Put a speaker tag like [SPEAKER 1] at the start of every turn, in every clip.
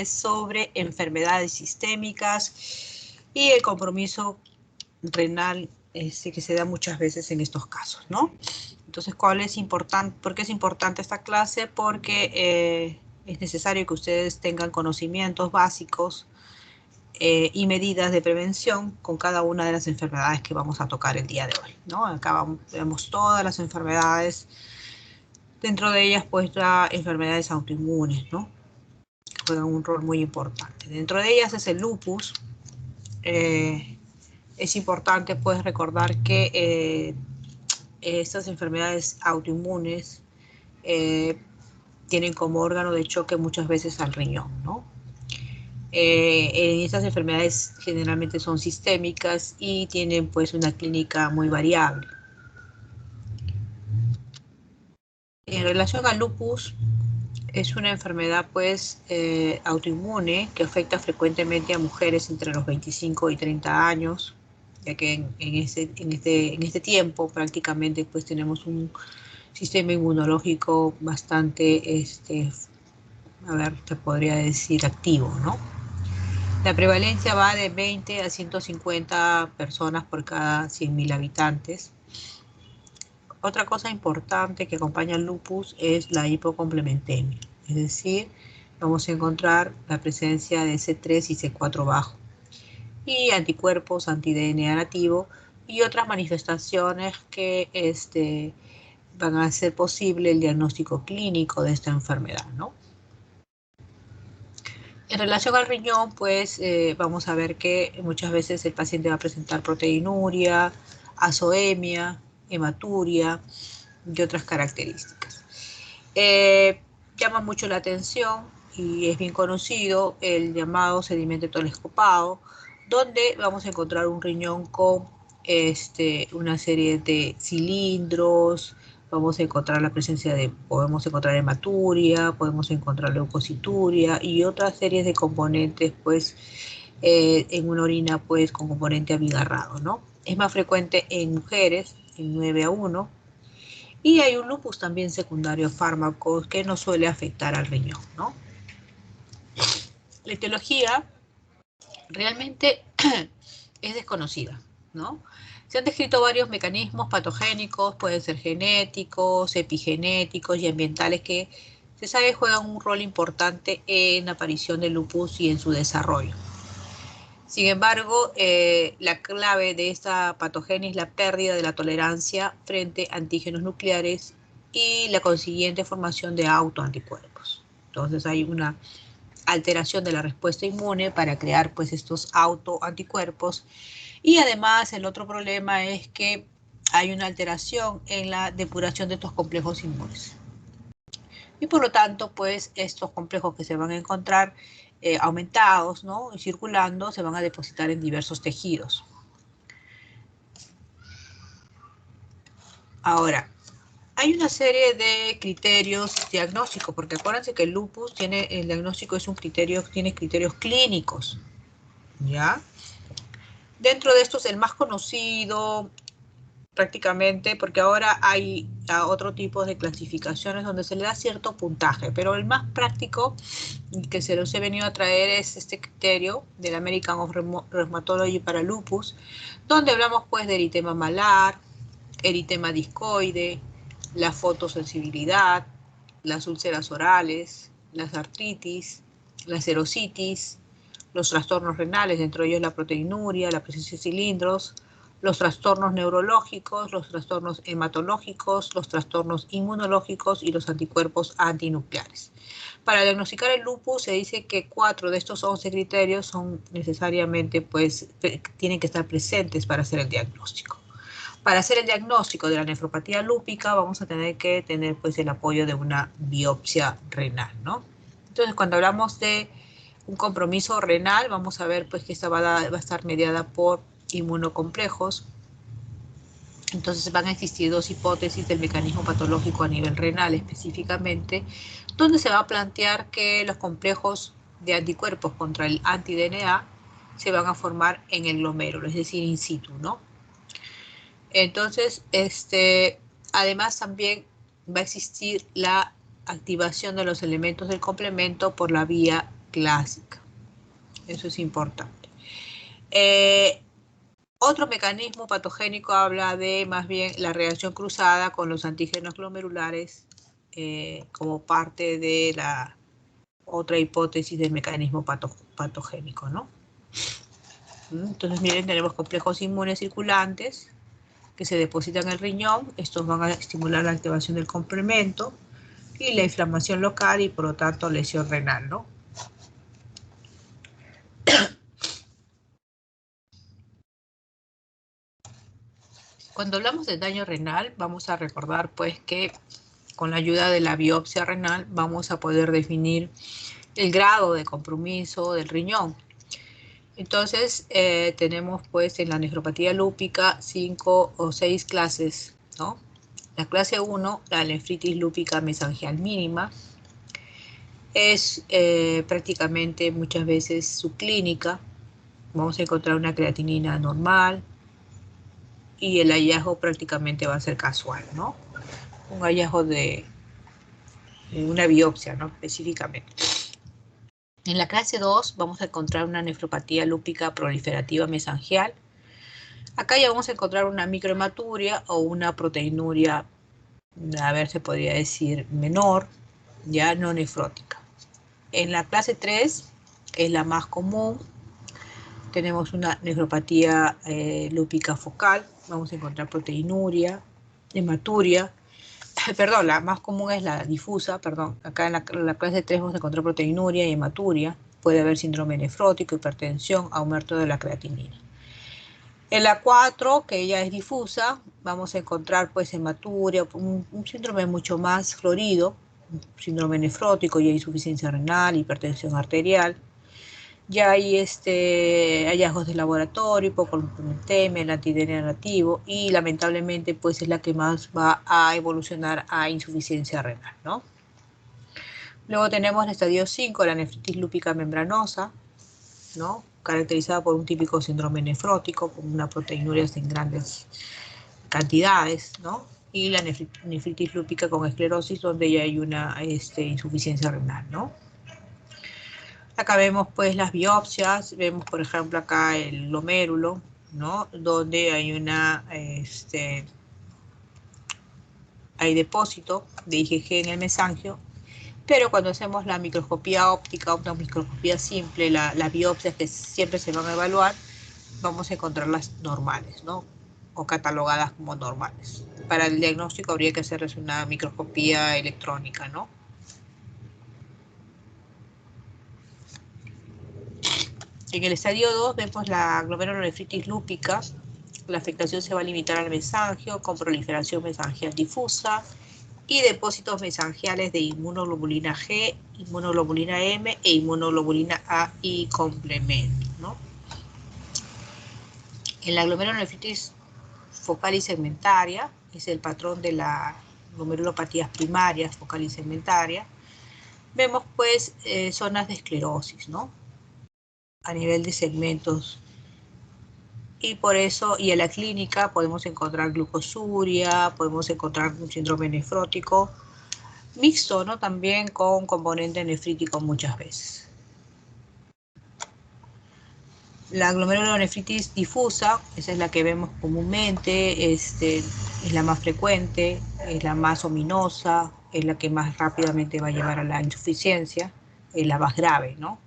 [SPEAKER 1] sobre enfermedades sistémicas y el compromiso renal que se da muchas veces en estos casos, ¿no? Entonces, ¿cuál es importante? ¿Por qué es importante esta clase? Porque es necesario que ustedes tengan conocimientos básicos y medidas de prevención con cada una de las enfermedades que vamos a tocar el día de hoy, ¿no? Acá vemos todas las enfermedades, dentro de ellas pues las enfermedades autoinmunes, ¿no? Que juegan un rol muy importante. Dentro de ellas es el lupus. Es importante pues recordar que estas enfermedades autoinmunes tienen como órgano de choque muchas veces al riñón, ¿no? En estas enfermedades generalmente son sistémicas y tienen pues una clínica muy variable. En relación al lupus, es una enfermedad pues autoinmune que afecta frecuentemente a mujeres entre los 25 y 30 años, ya que en este tiempo prácticamente pues tenemos un sistema inmunológico bastante, te podría decir activo, ¿no? La prevalencia va de 20 a 150 personas por cada 100.000 habitantes. Otra cosa importante que acompaña al lupus es la hipocomplementemia, es decir, vamos a encontrar la presencia de C3 y C4 bajo y anticuerpos anti-DNA nativo y otras manifestaciones que van a hacer posible el diagnóstico clínico de esta enfermedad, ¿no? En relación al riñón, pues vamos a ver que muchas veces el paciente va a presentar proteinuria, azoemia, hematuria y otras características. Llama mucho la atención y es bien conocido el llamado sedimento telescopado, donde vamos a encontrar un riñón con una serie de cilindros. Vamos a encontrar la presencia podemos encontrar hematuria, podemos encontrar leucocituria y otras series de componentes, pues, en una orina, pues, con componente abigarrado, ¿no? Es más frecuente en mujeres, en 9 a 1, y hay un lupus también secundario a fármacos que no suele afectar al riñón, ¿no? La etiología realmente es desconocida, ¿no? Se han descrito varios mecanismos patogénicos, pueden ser genéticos, epigenéticos y ambientales que se sabe juegan un rol importante en la aparición del lupus y en su desarrollo. Sin embargo, la clave de esta patogenia es la pérdida de la tolerancia frente a antígenos nucleares y la consiguiente formación de autoanticuerpos. Entonces hay una alteración de la respuesta inmune para crear pues estos autoanticuerpos. Y además el otro problema es que hay una alteración en la depuración de estos complejos inmunes. Y por lo tanto, pues estos complejos que se van a encontrar aumentados, ¿no? Y circulando, se van a depositar en diversos tejidos. Ahora, hay una serie de criterios diagnósticos, porque acuérdense que el lupus el diagnóstico es tiene criterios clínicos, ¿ya? Dentro de estos, el más conocido prácticamente, porque ahora hay otro tipo de clasificaciones donde se le da cierto puntaje, pero el más práctico que se los he venido a traer es este criterio del American of Rheumatology para lupus, donde hablamos pues de eritema malar, eritema discoide, la fotosensibilidad, las úlceras orales, las artritis, la serositis, los trastornos renales, dentro de ellos la proteinuria, la presencia de cilindros, los trastornos neurológicos, los trastornos hematológicos, los trastornos inmunológicos y los anticuerpos antinucleares. Para diagnosticar el lupus se dice que 4 de estos 11 criterios son necesariamente, pues, tienen que estar presentes para hacer el diagnóstico. Para hacer el diagnóstico de la nefropatía lúpica vamos a tener que tener pues el apoyo de una biopsia renal, ¿no? Entonces, cuando hablamos de un compromiso renal, vamos a ver pues que esta va a estar mediada por inmunocomplejos. Entonces van a existir dos hipótesis del mecanismo patológico a nivel renal específicamente, donde se va a plantear que los complejos de anticuerpos contra el anti-DNA se van a formar en el glomérulo, es decir, in situ, ¿no? Entonces, además también va a existir la activación de los elementos del complemento por la vía clásica. Eso es importante. Otro mecanismo patogénico habla de más bien la reacción cruzada con los antígenos glomerulares como parte de la otra hipótesis del mecanismo patogénico, ¿no? Entonces, miren, tenemos complejos inmunes circulantes que se depositan en el riñón. Estos van a estimular la activación del complemento y la inflamación local y, por lo tanto, lesión renal, ¿no? Cuando hablamos de daño renal, vamos a recordar, pues, que con la ayuda de la biopsia renal vamos a poder definir el grado de compromiso del riñón. Entonces, tenemos pues en la nefropatía lúpica 5 o 6 clases, ¿no? La clase 1, la nefritis lúpica mesangial mínima, es prácticamente muchas veces subclínica. Vamos a encontrar una creatinina normal y el hallazgo prácticamente va a ser casual, ¿no? Un hallazgo de una biopsia, ¿no? Específicamente. En la clase 2 vamos a encontrar una nefropatía lúpica proliferativa mesangial. Acá ya vamos a encontrar una microhematuria o una proteinuria, a ver, se podría decir menor, ya no nefrótica. En la clase 3, que es la más común, tenemos una nefropatía lúpica focal. Vamos a encontrar proteinuria, hematuria. Perdón, la más común es la difusa, perdón. Acá en la clase 3 vamos a encontrar proteinuria y hematuria. Puede haber síndrome nefrótico, hipertensión, aumento de la creatinina. En la 4, que ya es difusa, vamos a encontrar pues hematuria, un síndrome mucho más florido, síndrome nefrótico, ya insuficiencia renal, hipertensión arterial. Ya hay hallazgos de laboratorio, hipoglucemia, el anti-DNA negativo, y lamentablemente pues es la que más va a evolucionar a insuficiencia renal, ¿no? Luego tenemos el estadio 5, la nefritis lúpica membranosa, ¿no? Caracterizada por un típico síndrome nefrótico, con una proteinuria en grandes cantidades, ¿no? Y la nefritis lúpica con esclerosis, donde ya hay una insuficiencia renal, ¿no? Acá vemos pues las biopsias, vemos por ejemplo acá el glomérulo, ¿no? Donde hay hay depósito de IgG en el mesangio, pero cuando hacemos la microscopía óptica, una microscopía simple, las biopsias que siempre se van a evaluar, vamos a encontrarlas normales, ¿no? O catalogadas como normales. Para el diagnóstico habría que hacerles una microscopía electrónica, ¿no? En el estadio 2 vemos la glomerulonefritis lúpica. La afectación se va a limitar al mesangio con proliferación mesangial difusa y depósitos mesangiales de inmunoglobulina G, inmunoglobulina M e inmunoglobulina A y complemento, ¿no? En la glomerulonefritis focal y segmentaria, es el patrón de las glomerulopatías primarias focal y segmentaria, vemos pues zonas de esclerosis, ¿no? A nivel de segmentos. Y por eso, y en la clínica podemos encontrar glucosuria, podemos encontrar un síndrome nefrótico mixto, ¿no? También con componente nefrítico muchas veces. La glomerulonefritis difusa, esa es la que vemos comúnmente, es la más frecuente, es la más ominosa, es la que más rápidamente va a llevar a la insuficiencia, es la más grave, ¿no?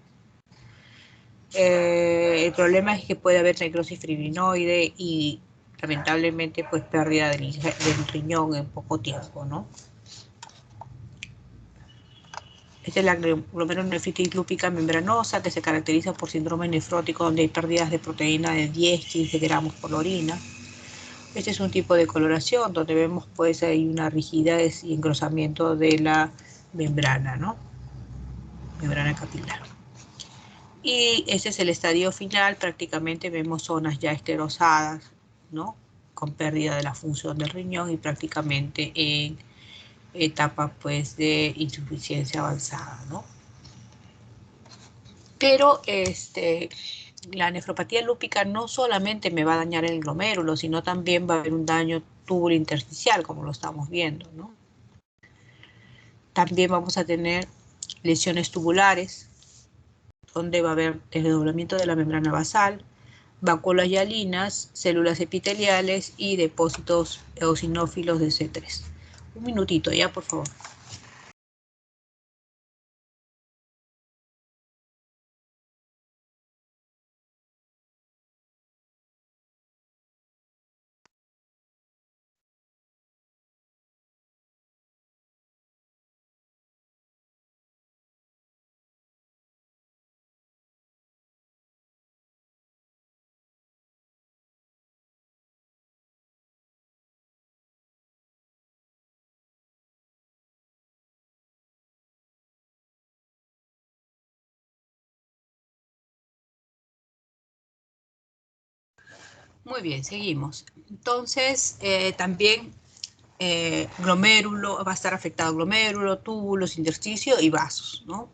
[SPEAKER 1] El problema es que puede haber necrosis fibrinoide y lamentablemente pues pérdida del riñón en poco tiempo, ¿no? Esta es la glomerulonefritis lúpica membranosa, que se caracteriza por síndrome nefrótico donde hay pérdidas de proteína de 10-15 gramos por orina. Este es un tipo de coloración donde vemos pues hay una rigidez y engrosamiento de la membrana, ¿no? Membrana capilar. Y ese es el estadio final, prácticamente vemos zonas ya esclerosadas, ¿no? Con pérdida de la función del riñón y prácticamente en etapa pues de insuficiencia avanzada, ¿no? Pero la nefropatía lúpica no solamente me va a dañar el glomérulo, sino también va a haber un daño túbulo intersticial, como lo estamos viendo, ¿no? También vamos a tener lesiones tubulares, donde va a haber desdoblamiento de la membrana basal, vacuolas hialinas, células epiteliales y depósitos eosinófilos de C3. Un minutito ya, por favor. Muy bien, seguimos. Entonces, también glomérulo, va a estar afectado glomérulo, túbulos, intersticio y vasos, ¿no?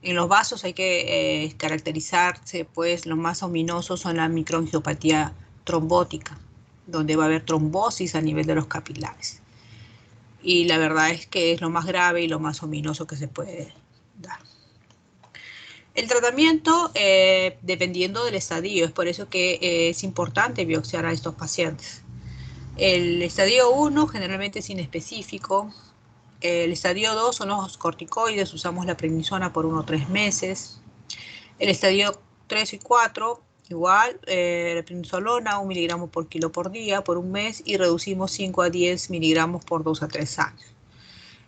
[SPEAKER 1] En los vasos hay que caracterizarse, pues, los más ominosos son la microangiopatía trombótica, donde va a haber trombosis a nivel de los capilares. Y la verdad es que es lo más grave y lo más ominoso que se puede dar. El tratamiento, dependiendo del estadio, es por eso que es importante biopsiar a estos pacientes. El estadio 1 generalmente es inespecífico. El estadio 2 son los corticoides, usamos la prednisona por 1 o 3 meses. El estadio 3 y 4, igual, la prednisolona 1 miligramo por kilo por día por un mes y reducimos 5 a 10 miligramos por 2 a 3 años.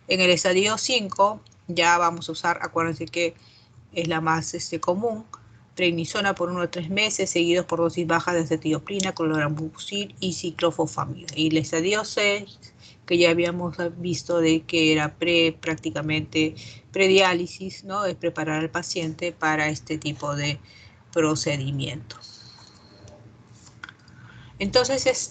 [SPEAKER 1] En el estadio 5 ya vamos a usar, acuérdense que es la más común, prednisona por 1 a 3 meses, seguidos por dosis bajas de acetioprina, clorambucil y ciclofosfamida. Y el estadio 6, que ya habíamos visto de que era prácticamente prediálisis, ¿no? Es preparar al paciente para este tipo de procedimiento. Entonces,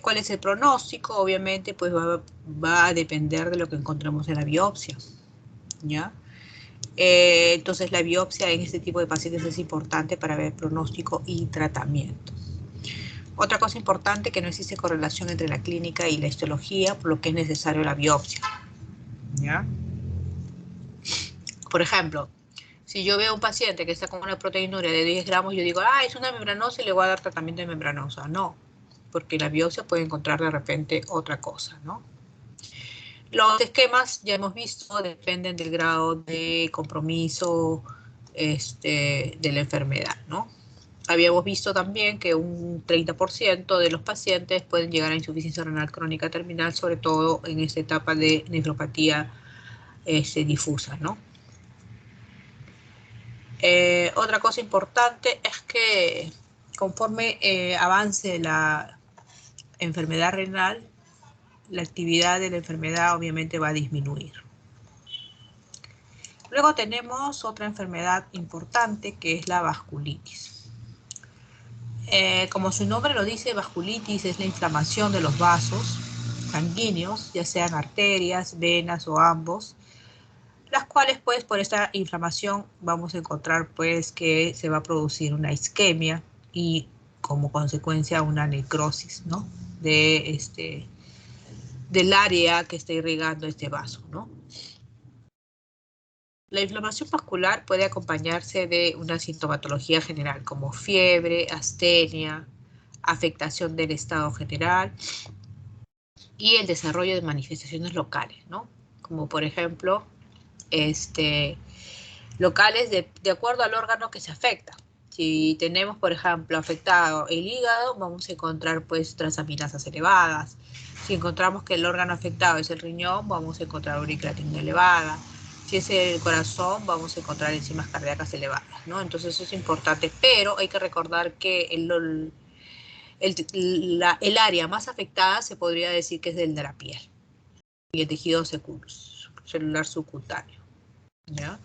[SPEAKER 1] ¿cuál es el pronóstico? Obviamente, pues va a depender de lo que encontremos en la biopsia, ¿ya? Entonces la biopsia en este tipo de pacientes es importante para ver pronóstico y tratamiento. Otra cosa importante, que no existe correlación entre la clínica y la histología, por lo que es necesario la biopsia, ¿ya? Por ejemplo, si yo veo a un paciente que está con una proteinuria de 10 gramos, yo digo, es una membranosa y le voy a dar tratamiento de membranosa. No, porque la biopsia puede encontrar de repente otra cosa, ¿no? Los esquemas, ya hemos visto, dependen del grado de compromiso de la enfermedad, ¿no? Habíamos visto también que un 30% de los pacientes pueden llegar a insuficiencia renal crónica terminal, sobre todo en esta etapa de nefropatía difusa, ¿no? Otra cosa importante es que conforme avance la enfermedad renal, la actividad de la enfermedad obviamente va a disminuir. Luego tenemos otra enfermedad importante que es la vasculitis. Como su nombre lo dice, vasculitis es la inflamación de los vasos sanguíneos, ya sean arterias, venas o ambos, las cuales pues por esta inflamación vamos a encontrar pues que se va a producir una isquemia y como consecuencia una necrosis, ¿no? Del área que está irrigando este vaso, ¿no? La inflamación vascular puede acompañarse de una sintomatología general como fiebre, astenia, afectación del estado general y el desarrollo de manifestaciones locales, ¿no? Como por ejemplo, locales de acuerdo al órgano que se afecta. Si tenemos, por ejemplo, afectado el hígado, vamos a encontrar pues transaminasas elevadas. Si encontramos que el órgano afectado es el riñón, vamos a encontrar uricreatina elevada. Si es el corazón, vamos a encontrar enzimas cardíacas elevadas, ¿no? Entonces eso es importante, pero hay que recordar que el área más afectada se podría decir que es el de la piel y el tejido celular subcutáneo, ¿ya?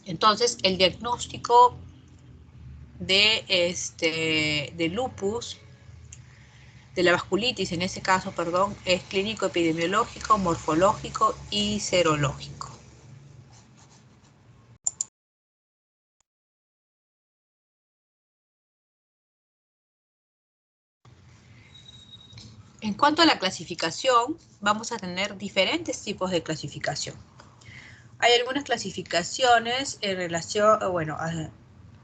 [SPEAKER 1] Entonces, el diagnóstico de lupus, de la vasculitis en ese caso, perdón, es clínico epidemiológico, morfológico y serológico. En cuanto a la clasificación, vamos a tener diferentes tipos de clasificación. Hay algunas clasificaciones en relación, bueno,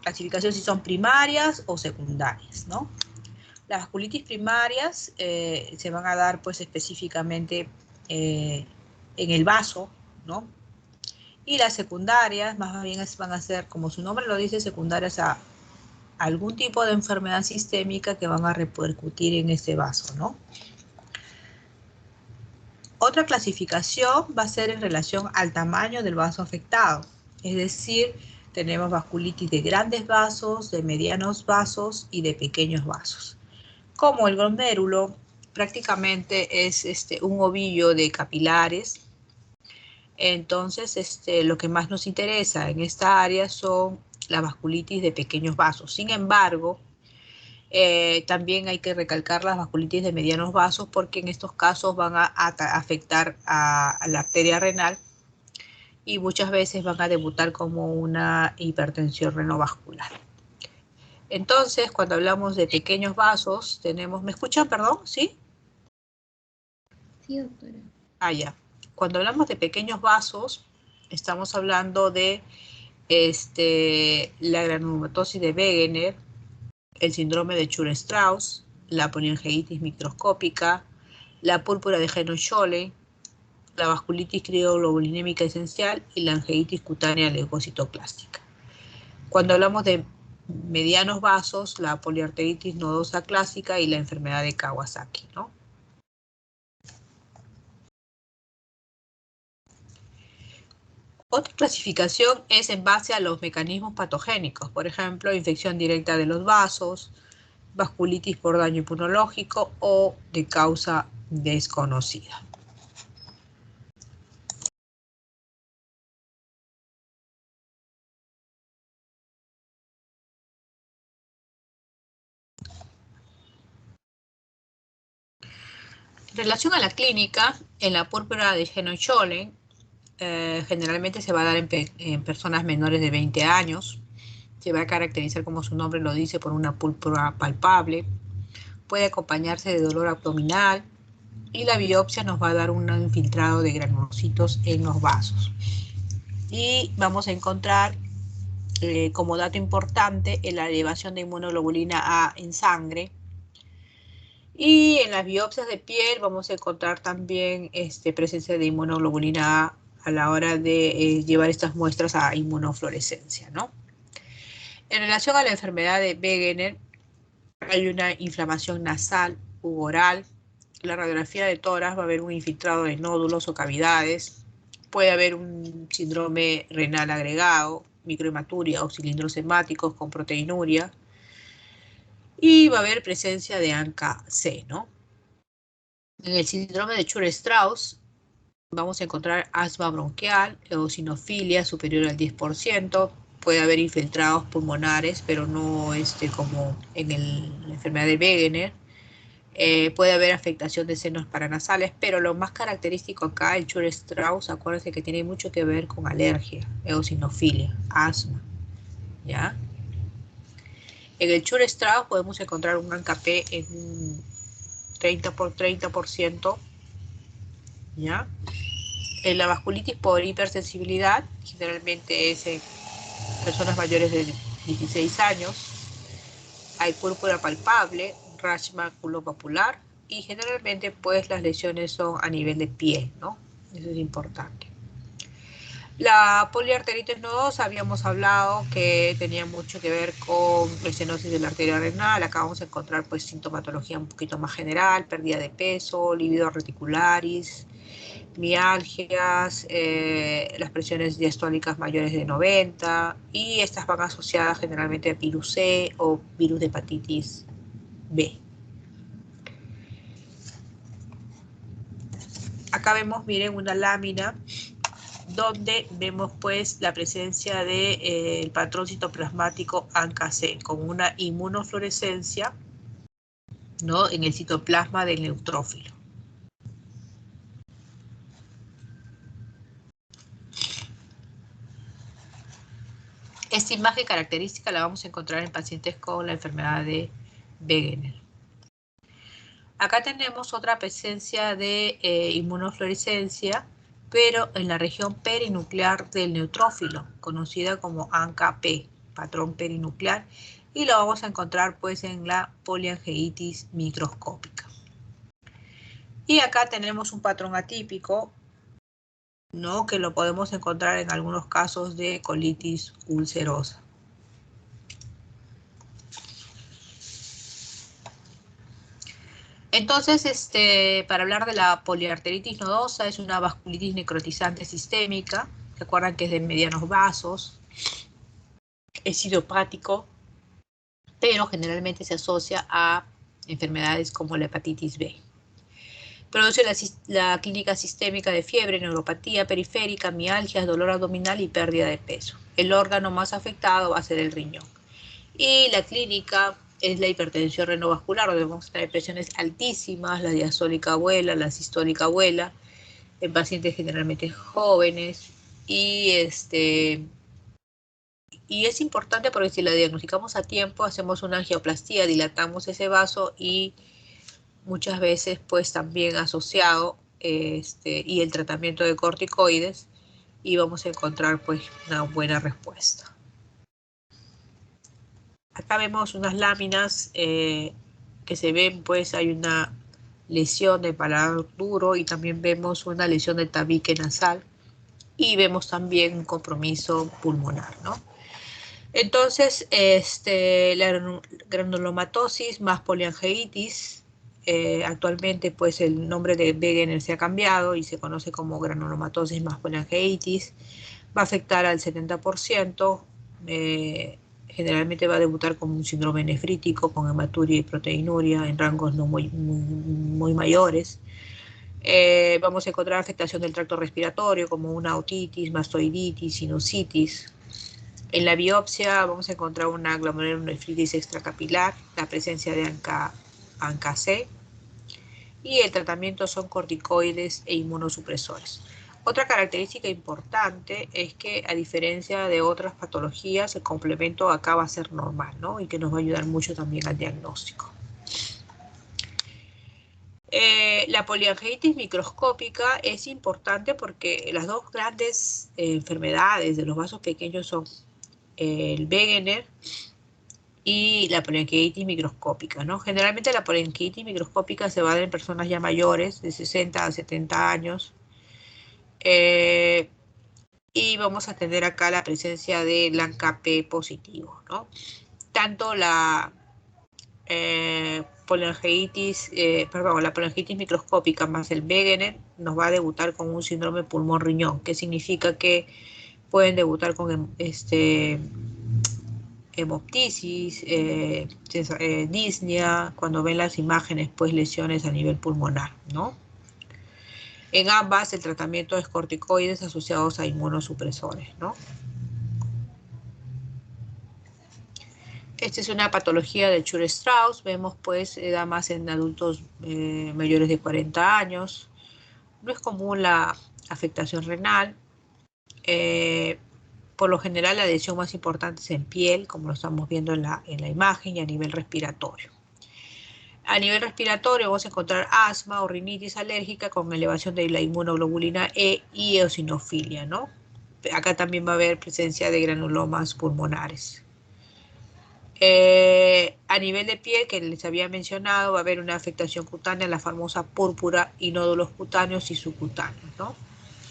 [SPEAKER 1] clasificación si son primarias o secundarias, ¿no? Las vasculitis primarias se van a dar pues específicamente en el vaso, ¿no? Y las secundarias más bien van a ser, como su nombre lo dice, secundarias a algún tipo de enfermedad sistémica que van a repercutir en ese vaso, ¿no? Otra clasificación va a ser en relación al tamaño del vaso afectado, es decir, tenemos vasculitis de grandes vasos, de medianos vasos y de pequeños vasos. Como el glomérulo prácticamente es un ovillo de capilares, entonces lo que más nos interesa en esta área son las vasculitis de pequeños vasos. Sin embargo, también hay que recalcar las vasculitis de medianos vasos porque en estos casos van a afectar a la arteria renal y muchas veces van a debutar como una hipertensión renovascular. Entonces, cuando hablamos de pequeños vasos, tenemos... ¿Me escuchan, perdón? ¿Sí?
[SPEAKER 2] Sí, doctora.
[SPEAKER 1] Ah, ya. Cuando hablamos de pequeños vasos, estamos hablando de la granulomatosis de Wegener, el síndrome de Chur-Strauss, la poliangiitis microscópica, la púrpura de Henoch-Schönlein, la vasculitis crioglobulinémica esencial y la angeitis cutánea leucocitoclástica. Cuando hablamos de medianos vasos, la poliarteritis nodosa clásica y la enfermedad de Kawasaki, ¿no? Otra clasificación es en base a los mecanismos patogénicos, por ejemplo, infección directa de los vasos, vasculitis por daño inmunológico o de causa desconocida. En relación a la clínica, en la púrpura de Henoch-Schönlein, generalmente se va a dar en personas menores de 20 años. Se va a caracterizar, como su nombre lo dice, por una púrpura palpable. Puede acompañarse de dolor abdominal y la biopsia nos va a dar un infiltrado de granulocitos en los vasos. Y vamos a encontrar como dato importante la elevación de inmunoglobulina A en sangre. Y en las biopsias de piel vamos a encontrar también presencia de inmunoglobulina A la hora de llevar estas muestras a inmunofluorescencia, ¿no? En relación a la enfermedad de Wegener, hay una inflamación nasal u oral. La radiografía de tórax va a haber un infiltrado de nódulos o cavidades. Puede haber un síndrome renal agregado, microhematuria o cilindros hemáticos con proteinuria. Y va a haber presencia de ANCA-C, ¿no? En el síndrome de Chur-Strauss vamos a encontrar asma bronquial, eosinofilia superior al 10%, puede haber infiltrados pulmonares, pero no como en la enfermedad de Wegener. Puede haber afectación de senos paranasales, pero lo más característico acá, el Chur-Strauss, acuérdense que tiene mucho que ver con alergia, eosinofilia, asma, ¿ya? En el Chur-Strauss podemos encontrar un ANCA-P en un 30%, ¿ya? En la vasculitis por hipersensibilidad, generalmente es en personas mayores de 16 años, hay púrpura palpable, rash maculopapular y generalmente pues las lesiones son a nivel de pie, ¿no? Eso es importante. La poliarteritis nodosa habíamos hablado que tenía mucho que ver con estenosis de la arteria renal. Acá vamos a encontrar pues sintomatología un poquito más general, pérdida de peso, libido reticularis, mialgias, las presiones diastólicas mayores de 90 y estas van asociadas generalmente a virus C o virus de hepatitis B. Acá vemos, miren, una lámina donde vemos pues la presencia del patrón citoplasmático ANCA-C con una inmunofluorescencia, ¿no?, en el citoplasma del neutrófilo. Esta imagen característica la vamos a encontrar en pacientes con la enfermedad de Wegener. Acá tenemos otra presencia de inmunofluorescencia pero en la región perinuclear del neutrófilo, conocida como ANCA-P, patrón perinuclear, y lo vamos a encontrar pues en la poliangeitis microscópica. Y acá tenemos un patrón atípico, ¿no?, que lo podemos encontrar en algunos casos de colitis ulcerosa. Entonces, para hablar de la poliarteritis nodosa, es una vasculitis necrotizante sistémica. ¿Se acuerdan que es de medianos vasos? Es idiopático, pero generalmente se asocia a enfermedades como la hepatitis B. Produce la clínica sistémica de fiebre, neuropatía periférica, mialgias, dolor abdominal y pérdida de peso. El órgano más afectado va a ser el riñón. Y la clínica es la hipertensión renovascular, donde vamos a tener presiones altísimas, la diastólica abuela, la sistólica abuela, en pacientes generalmente jóvenes. Y es importante porque si la diagnosticamos a tiempo, hacemos una angioplastía, dilatamos ese vaso y muchas veces pues también asociado y el tratamiento de corticoides, y vamos a encontrar pues una buena respuesta. Acá vemos unas láminas que se ven, pues hay una lesión de paladar duro y también vemos una lesión del tabique nasal y vemos también un compromiso pulmonar, ¿no? Entonces, la granulomatosis más poliangeitis, actualmente pues el nombre de Wegener se ha cambiado y se conoce como granulomatosis más poliangeitis, va a afectar al 70%, generalmente va a debutar como un síndrome nefrítico con hematuria y proteinuria en rangos no muy mayores. Vamos a encontrar afectación del tracto respiratorio como una otitis, mastoiditis, sinusitis. En la biopsia vamos a encontrar una glomerulonefritis extracapilar, la presencia de ANCA-C, y el tratamiento son corticoides e inmunosupresores. Otra característica importante es que, a diferencia de otras patologías, el complemento acá va a ser normal, ¿no? Y que nos va a ayudar mucho también al diagnóstico. La poliangeitis microscópica es importante porque las dos grandes enfermedades de los vasos pequeños son el Wegener y la poliangeitis microscópica, ¿no? Generalmente la poliangeitis microscópica se va a dar en personas ya mayores, de 60 a 70 años, y vamos a tener acá la presencia del ANCA-P positivo, ¿no? Tanto la la poliangeitis microscópica más el Wegener nos va a debutar con un síndrome pulmón-riñón, que significa que pueden debutar con hemoptisis, disnea, cuando ven las imágenes, pues lesiones a nivel pulmonar, ¿no? En ambas, el tratamiento es corticoides asociados a inmunosupresores, ¿no? Esta es una patología de Chur-Strauss. Vemos, pues, da más en adultos mayores de 40 años. No es común la afectación renal. Por lo general, la lesión más importante es en piel, como lo estamos viendo en la imagen, y a nivel respiratorio. A nivel respiratorio vamos a encontrar asma o rinitis alérgica con elevación de la inmunoglobulina E y eosinofilia, ¿no? Acá también va a haber presencia de granulomas pulmonares. A nivel de piel, que les había mencionado, va a haber una afectación cutánea, la famosa púrpura, y nódulos cutáneos y subcutáneos, ¿no?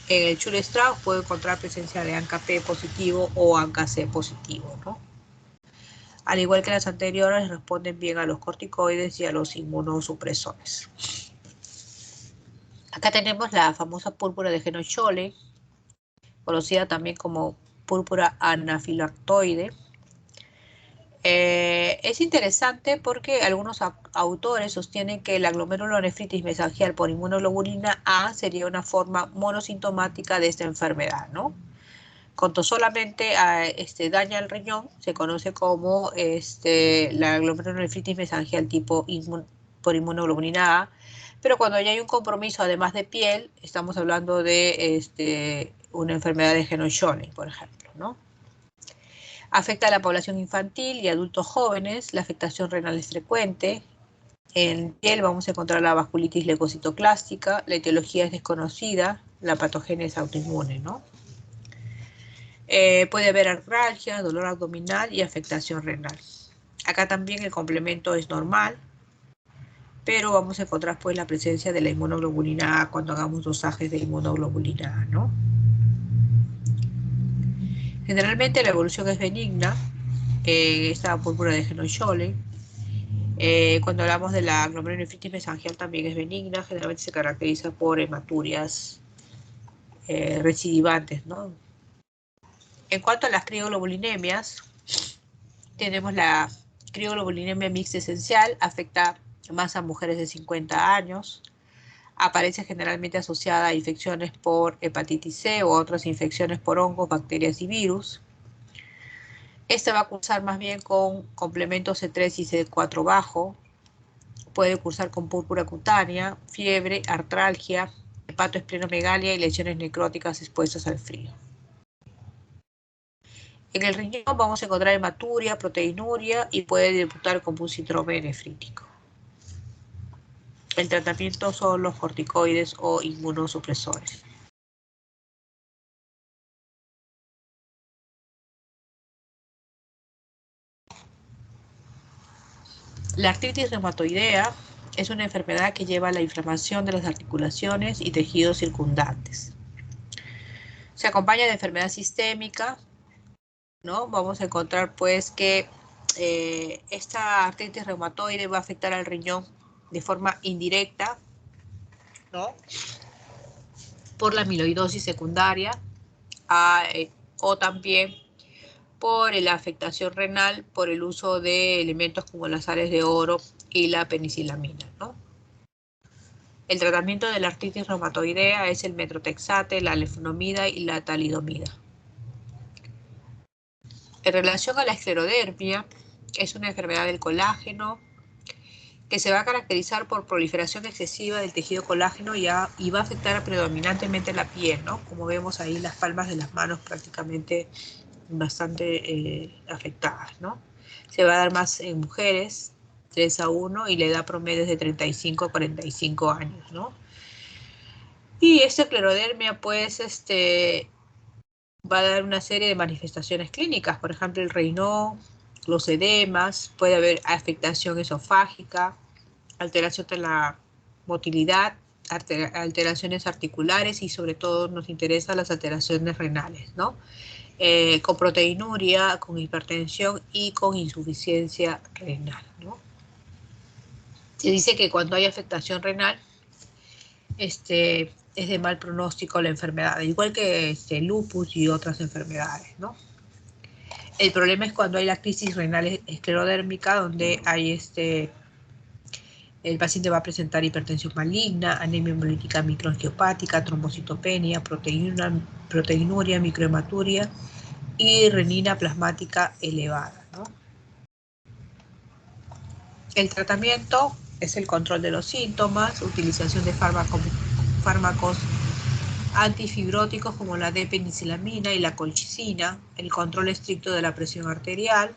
[SPEAKER 1] En el Chur-Strauss puede encontrar presencia de ANCA-P positivo o ANCA-C positivo, ¿no? Al igual que las anteriores, responden bien a los corticoides y a los inmunosupresores. Acá tenemos la famosa púrpura de Genoch-Scholle, conocida también como púrpura anafilactoide. Es interesante porque algunos autores sostienen que la glomerulonefritis mesangial por inmunoglobulina A sería una forma monosintomática de esta enfermedad, ¿no? Cuando solamente daña el riñón, se conoce como la glomerulonefritis mesangial tipo por inmunoglobulina A, pero cuando ya hay un compromiso además de piel, estamos hablando de una enfermedad de Genoch-Scholle, por ejemplo, ¿no? Afecta a la población infantil y adultos jóvenes. La afectación renal es frecuente. En piel vamos a encontrar la vasculitis leucocitoclástica. La etiología es desconocida. la patogénesis autoinmune, ¿no? Puede haber artralgia, dolor abdominal y afectación renal. Acá también el complemento es normal, pero vamos a encontrar pues la presencia de la inmunoglobulina A cuando hagamos dosajes de inmunoglobulina A, ¿no? Generalmente la evolución es benigna, esta púrpura de Henoy-Schönlein. Cuando hablamos de la glomerulonefritis mesangial también es benigna, generalmente se caracteriza por hematurias recidivantes, ¿no? En cuanto a las crioglobulinemias, tenemos la crioglobulinemia mixta esencial, afecta más a mujeres de 50 años, aparece generalmente asociada a infecciones por hepatitis C o otras infecciones por hongos, bacterias y virus. Esta va a cursar más bien con complemento C3 y C4 bajo, puede cursar con púrpura cutánea, fiebre, artralgia, hepatoesplenomegalia y lesiones necróticas expuestas al frío. En el riñón vamos a encontrar hematuria, proteinuria y puede debutar como un síndrome nefrítico. El tratamiento son los corticoides o inmunosupresores. La artritis reumatoidea es una enfermedad que lleva a la inflamación de las articulaciones y tejidos circundantes. Se acompaña de enfermedad sistémica, ¿no? Vamos a encontrar pues que esta artritis reumatoide va a afectar al riñón de forma indirecta, ¿no? Por la amiloidosis secundaria o también por la afectación renal por el uso de elementos como las sales de oro y la penicilamina, ¿no? El tratamiento de la artritis reumatoidea es el metrotexate, la leflunomida y la talidomida. En relación a la esclerodermia, es una enfermedad del colágeno que se va a caracterizar por proliferación excesiva del tejido colágeno y va a afectar predominantemente la piel, ¿no? Como vemos ahí, las palmas de las manos prácticamente bastante afectadas, ¿no? Se va a dar más en mujeres, 3:1, y la edad promedio es de 35 a 45 años, ¿no? Y esta esclerodermia, pues, va a dar una serie de manifestaciones clínicas, por ejemplo, el Raynaud, los edemas, puede haber afectación esofágica, alteración de la motilidad, alteraciones articulares y sobre todo nos interesan las alteraciones renales, ¿no? Con proteinuria, con hipertensión y con insuficiencia renal, ¿no? Se dice que cuando hay afectación renal, es de mal pronóstico la enfermedad, igual que lupus y otras enfermedades, ¿no? El problema es cuando hay la crisis renal esclerodérmica, donde hay el paciente va a presentar hipertensión maligna, anemia hemolítica microangiopática, trombocitopenia, proteinuria, microhematuria y renina plasmática elevada, ¿no? El tratamiento es el control de los síntomas, utilización de fármacos antifibróticos como la D-penicilamina y la colchicina, el control estricto de la presión arterial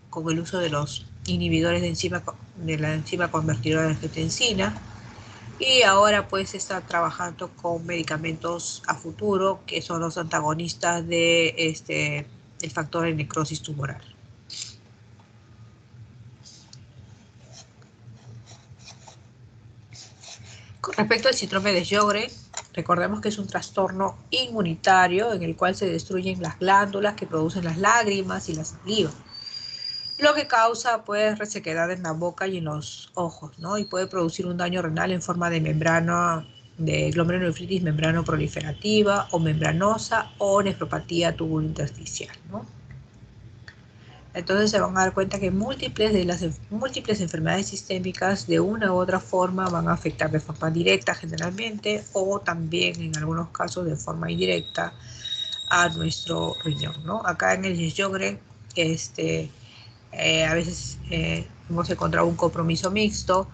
[SPEAKER 1] con el uso de los inhibidores de la enzima convertidora de angiotensina, y ahora pues está trabajando con medicamentos a futuro que son los antagonistas de el factor de necrosis tumoral. Con respecto al síndrome de Sjögren, recordemos que es un trastorno inmunitario en el cual se destruyen las glándulas que producen las lágrimas y la saliva, lo que causa pues resequedad en la boca y en los ojos, ¿no? Y puede producir un daño renal en forma de membrana, de glomerulonefritis membrano proliferativa o membranosa o nefropatía tubulointersticial, ¿no? Entonces se van a dar cuenta que múltiples enfermedades sistémicas de una u otra forma van a afectar de forma directa generalmente o también en algunos casos de forma indirecta a nuestro riñón, ¿no? Acá en el Sjögren, a veces hemos encontrado un compromiso mixto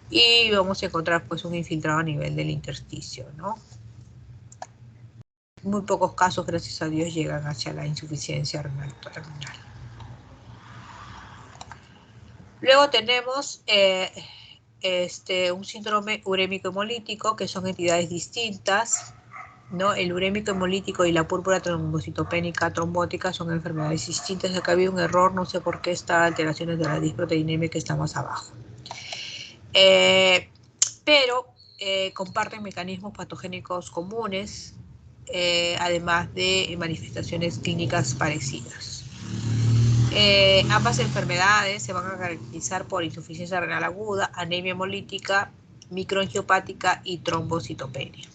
[SPEAKER 1] y vamos a encontrar pues un infiltrado a nivel del intersticio, ¿no? Muy pocos casos, gracias a Dios, llegan hacia la insuficiencia renal terminal. Luego tenemos un síndrome urémico hemolítico, que son entidades distintas, ¿no? El urémico hemolítico y la púrpura trombocitopénica trombótica son enfermedades distintas. Acá había un error, no sé por qué está alteraciones de la disproteinemia que está más abajo. Pero comparten mecanismos patogénicos comunes, además de manifestaciones clínicas parecidas. Ambas enfermedades se van a caracterizar por insuficiencia renal aguda, anemia hemolítica, microangiopática y trombocitopenia.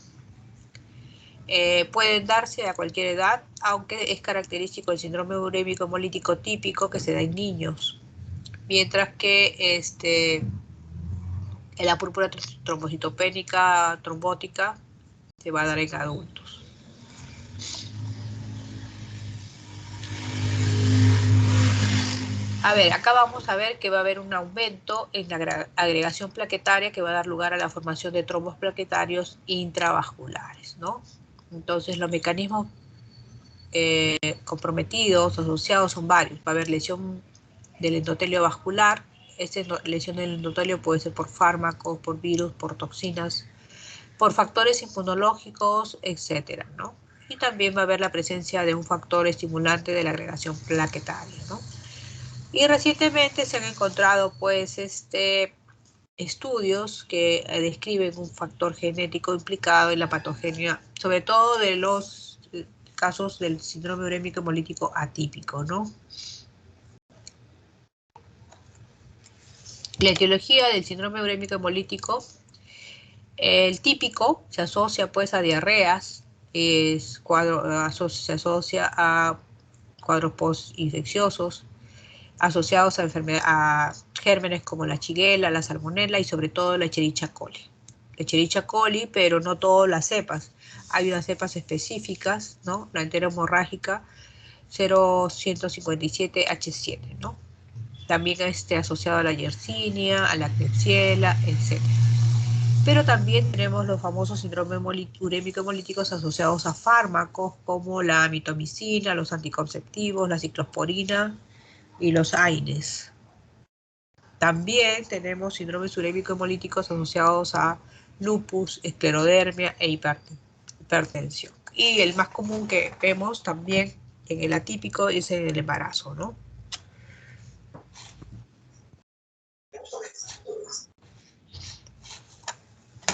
[SPEAKER 1] Pueden darse a cualquier edad, aunque es característico el síndrome urémico hemolítico típico que se da en niños, mientras que la púrpura trombocitopénica trombótica se va a dar en adultos. A ver, acá vamos a ver que va a haber un aumento en la agregación plaquetaria que va a dar lugar a la formación de trombos plaquetarios intravasculares, ¿no? Entonces, los mecanismos comprometidos, asociados, son varios. Va a haber lesión del endotelio vascular. Esta lesión del endotelio puede ser por fármacos, por virus, por toxinas, por factores inmunológicos, etcétera, ¿no? Y también va a haber la presencia de un factor estimulante de la agregación plaquetaria, ¿no? Y recientemente se han encontrado, pues, estudios que describen un factor genético implicado en la patogenia, sobre todo de los casos del síndrome urémico hemolítico atípico, ¿no? La etiología del síndrome urémico hemolítico, el típico se asocia pues a diarreas, se asocia a cuadros postinfecciosos, asociados a gérmenes como la shigella, la salmonella y sobre todo la Escherichia coli. La Escherichia coli, pero no todas las cepas. Hay unas cepas específicas, ¿no? La enterohemorrágica 0157H7, ¿no? También asociado a la Yersinia, a la Klebsiella, etc. Pero también tenemos los famosos síndromes urémico hemolíticos asociados a fármacos como la mitomicina, los anticonceptivos, la ciclosporina y los AINES. También tenemos síndromes urémico hemolíticos asociados a lupus, esclerodermia e hipertensión. Y el más común que vemos también en el atípico es en el embarazo, ¿no?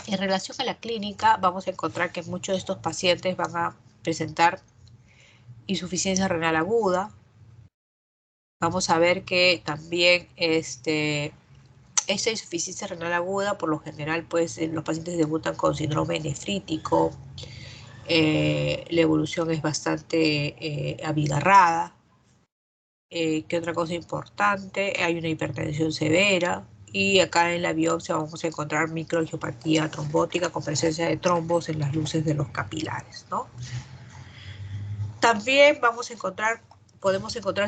[SPEAKER 1] En relación a la clínica, vamos a encontrar que muchos de estos pacientes van a presentar insuficiencia renal aguda. Vamos a ver que también esta insuficiencia renal aguda, por lo general, pues los pacientes debutan con síndrome nefrítico. La evolución es bastante abigarrada. ¿Qué otra cosa importante? Hay una hipertensión severa. Y acá en la biopsia vamos a encontrar microangiopatía trombótica con presencia de trombos en las luces de los capilares, ¿no? También podemos encontrar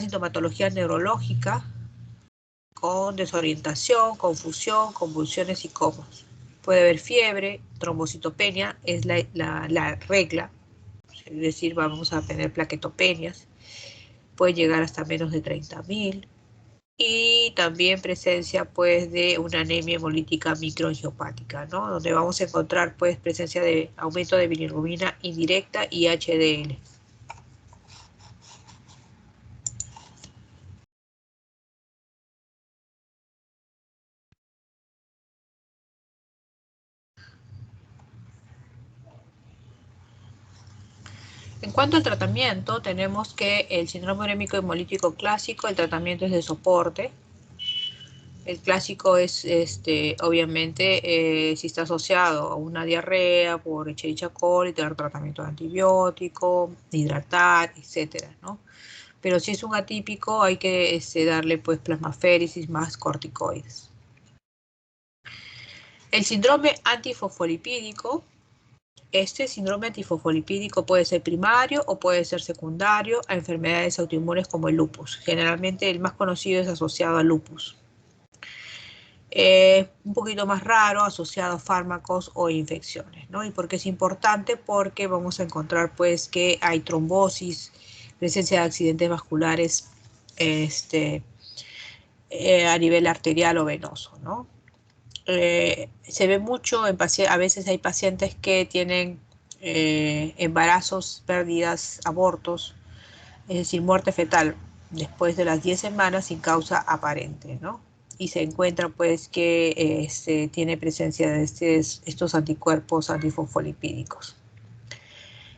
[SPEAKER 1] sintomatología neurológica con desorientación, confusión, convulsiones y comas. Puede haber fiebre, trombocitopenia, es la regla, es decir, vamos a tener plaquetopenias, puede llegar hasta menos de 30.000. Y también presencia pues de una anemia hemolítica microangiopática, ¿no? Donde vamos a encontrar pues presencia de aumento de bilirrubina indirecta y HDL. En cuanto al tratamiento, tenemos que el síndrome urémico hemolítico clásico, el tratamiento es de soporte. El clásico es, obviamente, si está asociado a una diarrea por Escherichia coli, te da tratamiento de antibiótico, hidratar, etcétera, ¿no? Pero si es un atípico, hay que darle pues plasmaféresis más corticoides. El síndrome antifosfolipídico. Este síndrome antifosfolipídico puede ser primario o puede ser secundario a enfermedades autoinmunes como el lupus. Generalmente el más conocido es asociado al lupus. Un poquito más raro asociado a fármacos o infecciones, ¿no? ¿Y por qué es importante? Porque vamos a encontrar pues que hay trombosis, presencia de accidentes vasculares a nivel arterial o venoso, ¿no? Se ve mucho a veces hay pacientes que tienen embarazos, pérdidas, abortos, es decir, muerte fetal después de las 10 semanas sin causa aparente, ¿no? Y se encuentra pues que se tiene presencia de estos anticuerpos antifosfolipídicos.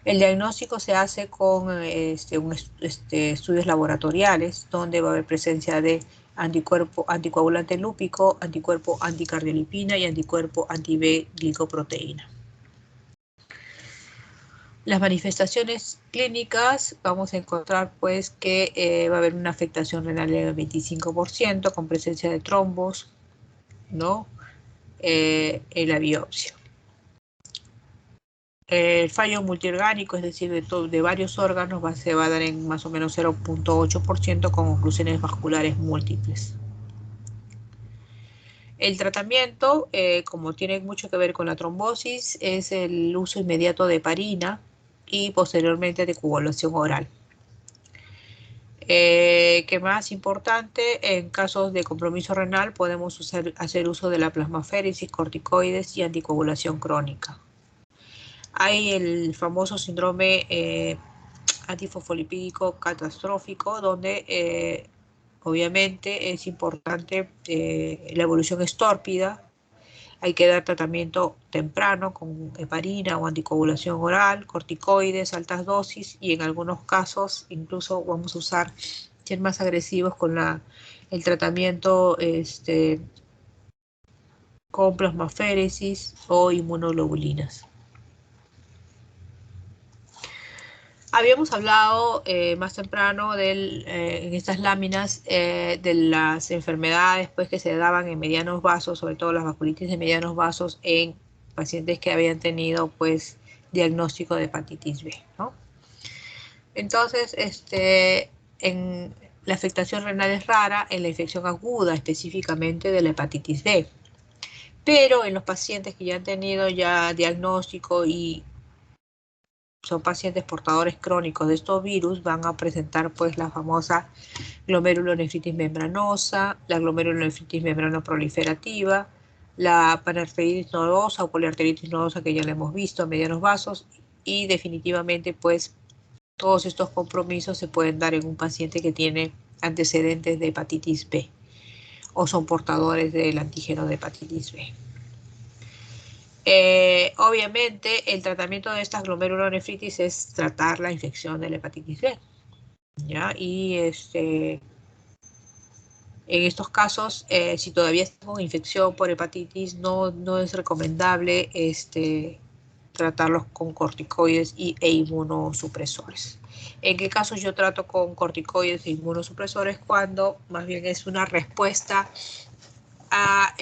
[SPEAKER 1] El diagnóstico se hace con estudios laboratoriales, donde va a haber presencia de anticuerpo anticoagulante lúpico, anticuerpo anticardiolipina y anticuerpo anti-B-glicoproteína. Las manifestaciones clínicas, vamos a encontrar pues que va a haber una afectación renal del 25% con presencia de trombos, ¿no? En la biopsia. El fallo multiorgánico, es decir, de varios órganos, se va a dar en más o menos 0.8% con oclusiones vasculares múltiples. El tratamiento, como tiene mucho que ver con la trombosis, es el uso inmediato de heparina y posteriormente de coagulación oral. ¿Qué más importante? En casos de compromiso renal podemos hacer uso de la plasmaféresis, corticoides y anticoagulación crónica. Hay el famoso síndrome antifosfolipídico catastrófico, donde obviamente es importante, la evolución es tórpida. Hay que dar tratamiento temprano con heparina o anticoagulación oral, corticoides, altas dosis, y en algunos casos incluso vamos a usar, ser más agresivos con el tratamiento con plasmaféresis o inmunoglobulinas. Habíamos hablado más temprano en estas láminas de las enfermedades pues, que se daban en medianos vasos, sobre todo las vasculitis de medianos vasos en pacientes que habían tenido pues, diagnóstico de hepatitis B, ¿no? Entonces, la afectación renal es rara en la infección aguda, específicamente de la hepatitis B. Pero en los pacientes que ya han tenido ya diagnóstico y son pacientes portadores crónicos de estos virus, van a presentar pues la famosa glomerulonefritis membranosa, la glomerulonefritis membranoproliferativa, la panarteritis nodosa o poliarteritis nodosa que ya la hemos visto en medianos vasos, y definitivamente pues todos estos compromisos se pueden dar en un paciente que tiene antecedentes de hepatitis B o son portadores del antígeno de hepatitis B. Obviamente el tratamiento de estas glomerulonefritis es tratar la infección de la hepatitis B, ¿ya? Y en estos casos, si todavía está con infección por hepatitis, no es recomendable tratarlos con corticoides e inmunosupresores. ¿En qué casos yo trato con corticoides e inmunosupresores? Cuando más bien es una respuesta a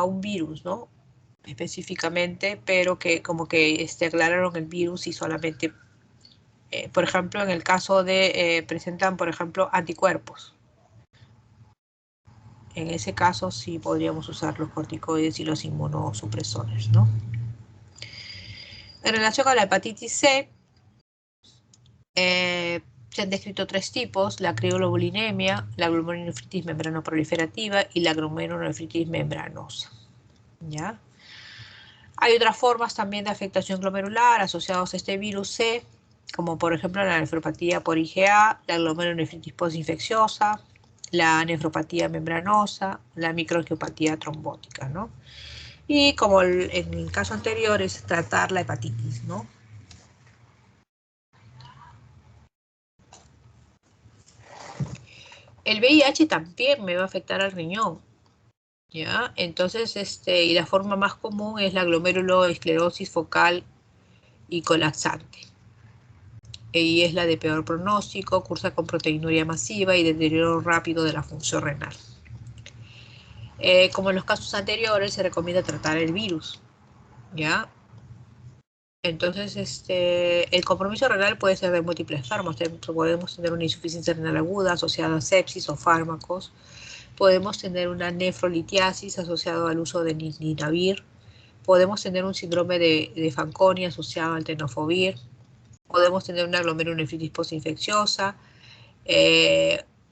[SPEAKER 1] un virus, ¿no? Específicamente, pero que como que aclararon el virus y solamente, por ejemplo, en el caso de, presentan, por ejemplo, anticuerpos. En ese caso sí podríamos usar los corticoides y los inmunosupresores, ¿no? En relación a la hepatitis C, se han descrito 3 tipos: la crioglobulinemia, la glomerulonefritis membranoproliferativa y la glomerulonefritis membranosa, ¿ya? Hay otras formas también de afectación glomerular asociados a este virus C, como por ejemplo la nefropatía por IgA, la glomerulonefritis postinfecciosa, la nefropatía membranosa, la microangiopatía trombótica, ¿no? Y como en el caso anterior es tratar la hepatitis, ¿no? El VIH también me va a afectar al riñón, ¿ya? Entonces, y la forma más común es la glomeruloesclerosis focal y colapsante. Y es la de peor pronóstico, cursa con proteinuria masiva y deterioro rápido de la función renal. Como en los casos anteriores, se recomienda tratar el virus, ¿ya? Entonces, el compromiso renal puede ser de múltiples fármacos. Podemos tener una insuficiencia renal aguda asociada a sepsis o fármacos. Podemos tener una nefrolitiasis asociada al uso de nintedanib. Podemos tener un síndrome de Fanconi asociado al tenofovir. Podemos tener una glomerulonefritis postinfecciosa,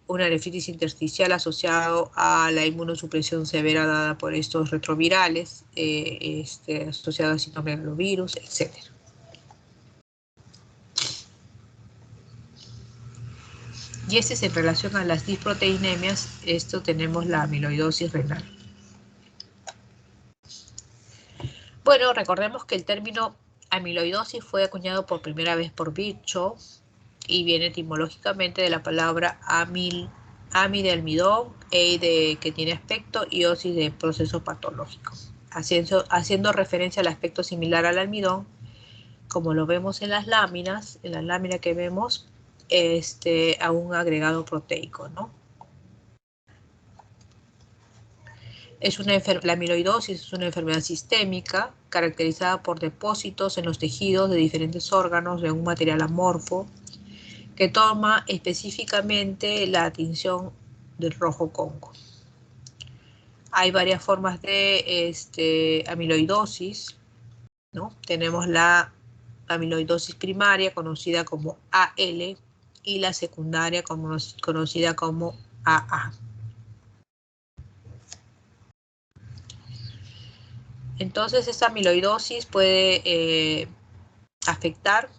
[SPEAKER 1] una nefritis intersticial asociado a la inmunosupresión severa dada por estos retrovirales, asociado a citomegalovirus, etc. Y este es en relación a las disproteinemias, esto tenemos la amiloidosis renal. Bueno, recordemos que el término amiloidosis fue acuñado por primera vez por Virchow y viene etimológicamente de la palabra ami de almidón, de que tiene aspecto y osis de proceso patológico, haciendo referencia al aspecto similar al almidón, como lo vemos en las láminas, en la lámina que vemos, a un agregado proteico, ¿no? La amiloidosis es una enfermedad sistémica caracterizada por depósitos en los tejidos de diferentes órganos de un material amorfo que toma específicamente la tinción del rojo Congo. Hay varias formas de amiloidosis, ¿no? Tenemos la amiloidosis primaria, conocida como AL, y la secundaria, conocida como AA. Entonces, esta amiloidosis puede afectar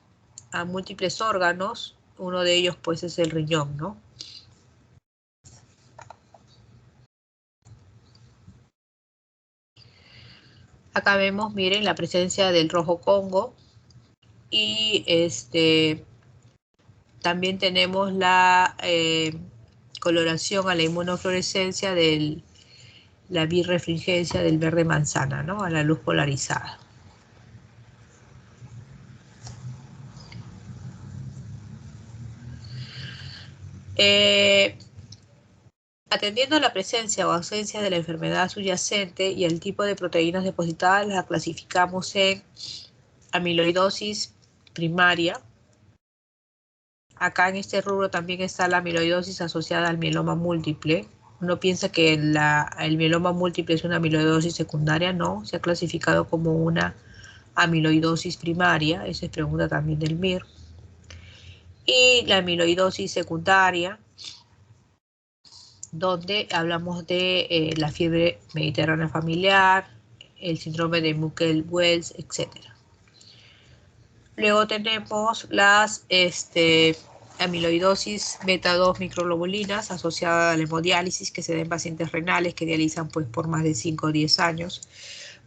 [SPEAKER 1] a múltiples órganos. Uno de ellos, pues, es el riñón, ¿no? Acá vemos, miren, la presencia del rojo Congo y también tenemos la coloración a la inmunofluorescencia de la birrefringencia del verde manzana, ¿no? A la luz polarizada. Atendiendo a la presencia o ausencia de la enfermedad subyacente y el tipo de proteínas depositadas, la clasificamos en amiloidosis primaria. Acá en este rubro también está la amiloidosis asociada al mieloma múltiple. Uno piensa que el mieloma múltiple es una amiloidosis secundaria, no, se ha clasificado como una amiloidosis primaria, esa es pregunta también del MIR. Y la amiloidosis secundaria, donde hablamos de la fiebre mediterránea familiar, el síndrome de Muckle-Wells, etc. Luego tenemos las amiloidosis beta-2 microglobulinas asociadas a la hemodiálisis que se da en pacientes renales que dializan pues, por más de 5 o 10 años.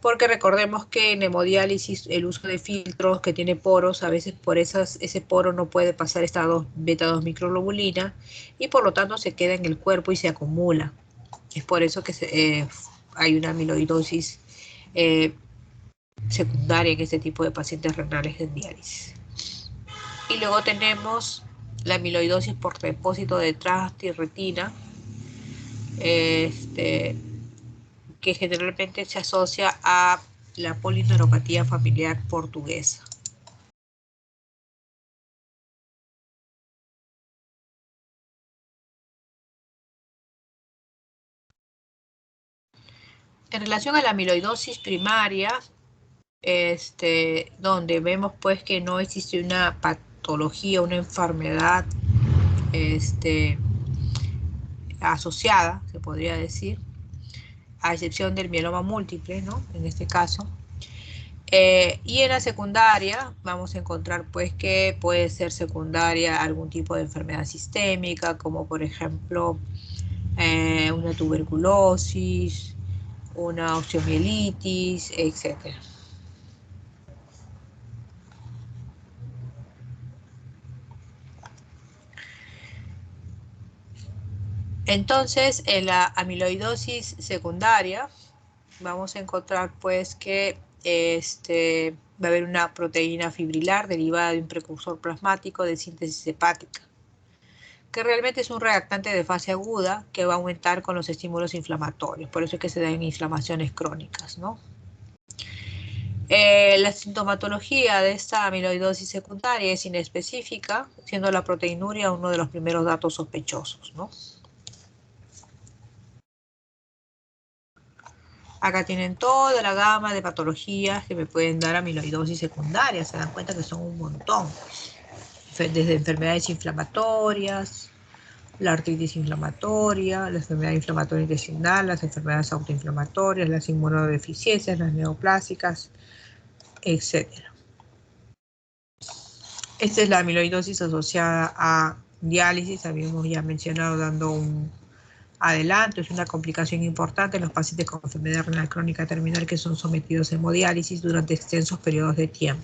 [SPEAKER 1] Porque recordemos que en hemodiálisis el uso de filtros que tiene poros, a veces por ese poro no puede pasar esta beta-2 microglobulina y por lo tanto se queda en el cuerpo y se acumula. Es por eso que hay una amiloidosis secundaria en este tipo de pacientes renales en diálisis. Y luego tenemos la amiloidosis por depósito de transtirretina, que generalmente se asocia a la polineuropatía familiar portuguesa. En relación a la amiloidosis primaria, donde vemos pues que no existe una patología, una enfermedad asociada, se podría decir, a excepción del mieloma múltiple, ¿no? En este caso. Y en la secundaria vamos a encontrar pues que puede ser secundaria algún tipo de enfermedad sistémica, como por ejemplo una tuberculosis, una osteomielitis, etc. Entonces, en la amiloidosis secundaria vamos a encontrar pues que va a haber una proteína fibrilar derivada de un precursor plasmático de síntesis hepática, que realmente es un reactante de fase aguda que va a aumentar con los estímulos inflamatorios, por eso es que se dan inflamaciones crónicas, ¿no? La sintomatología de esta amiloidosis secundaria es inespecífica, siendo la proteinuria uno de los primeros datos sospechosos, ¿no? Acá tienen toda la gama de patologías que me pueden dar amiloidosis secundaria. Se dan cuenta que son un montón. Desde enfermedades inflamatorias, la artritis inflamatoria, la enfermedad inflamatoria intestinal, las enfermedades autoinflamatorias, las inmunodeficiencias, las neoplásicas, etc. Esta es la amiloidosis asociada a diálisis, habíamos ya mencionado dando un adelanto, es una complicación importante en los pacientes con enfermedad renal crónica terminal que son sometidos a hemodiálisis durante extensos periodos de tiempo.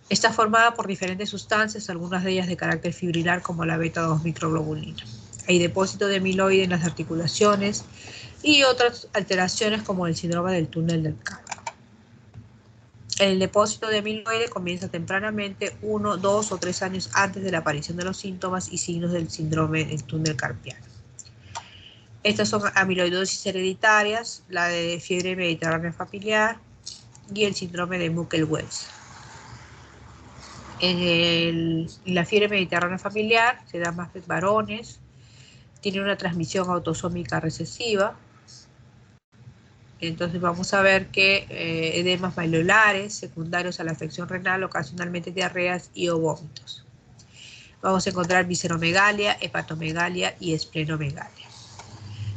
[SPEAKER 1] Está formada por diferentes sustancias, algunas de ellas de carácter fibrilar como la beta-2 microglobulina. Hay depósito de amiloide en las articulaciones y otras alteraciones como el síndrome del túnel del carpo. El depósito de amiloide comienza tempranamente 1, 2 o 3 años antes de la aparición de los síntomas y signos del síndrome del túnel carpiano. Estas son amiloidosis hereditarias, la de fiebre mediterránea familiar y el síndrome de Muckle-Wells. En la fiebre mediterránea familiar se da más en varones, tiene una transmisión autosómica recesiva. Entonces vamos a ver que edemas malolares secundarios a la afección renal, ocasionalmente diarreas y o vómitos. Vamos a encontrar visceromegalia, hepatomegalia y esplenomegalia.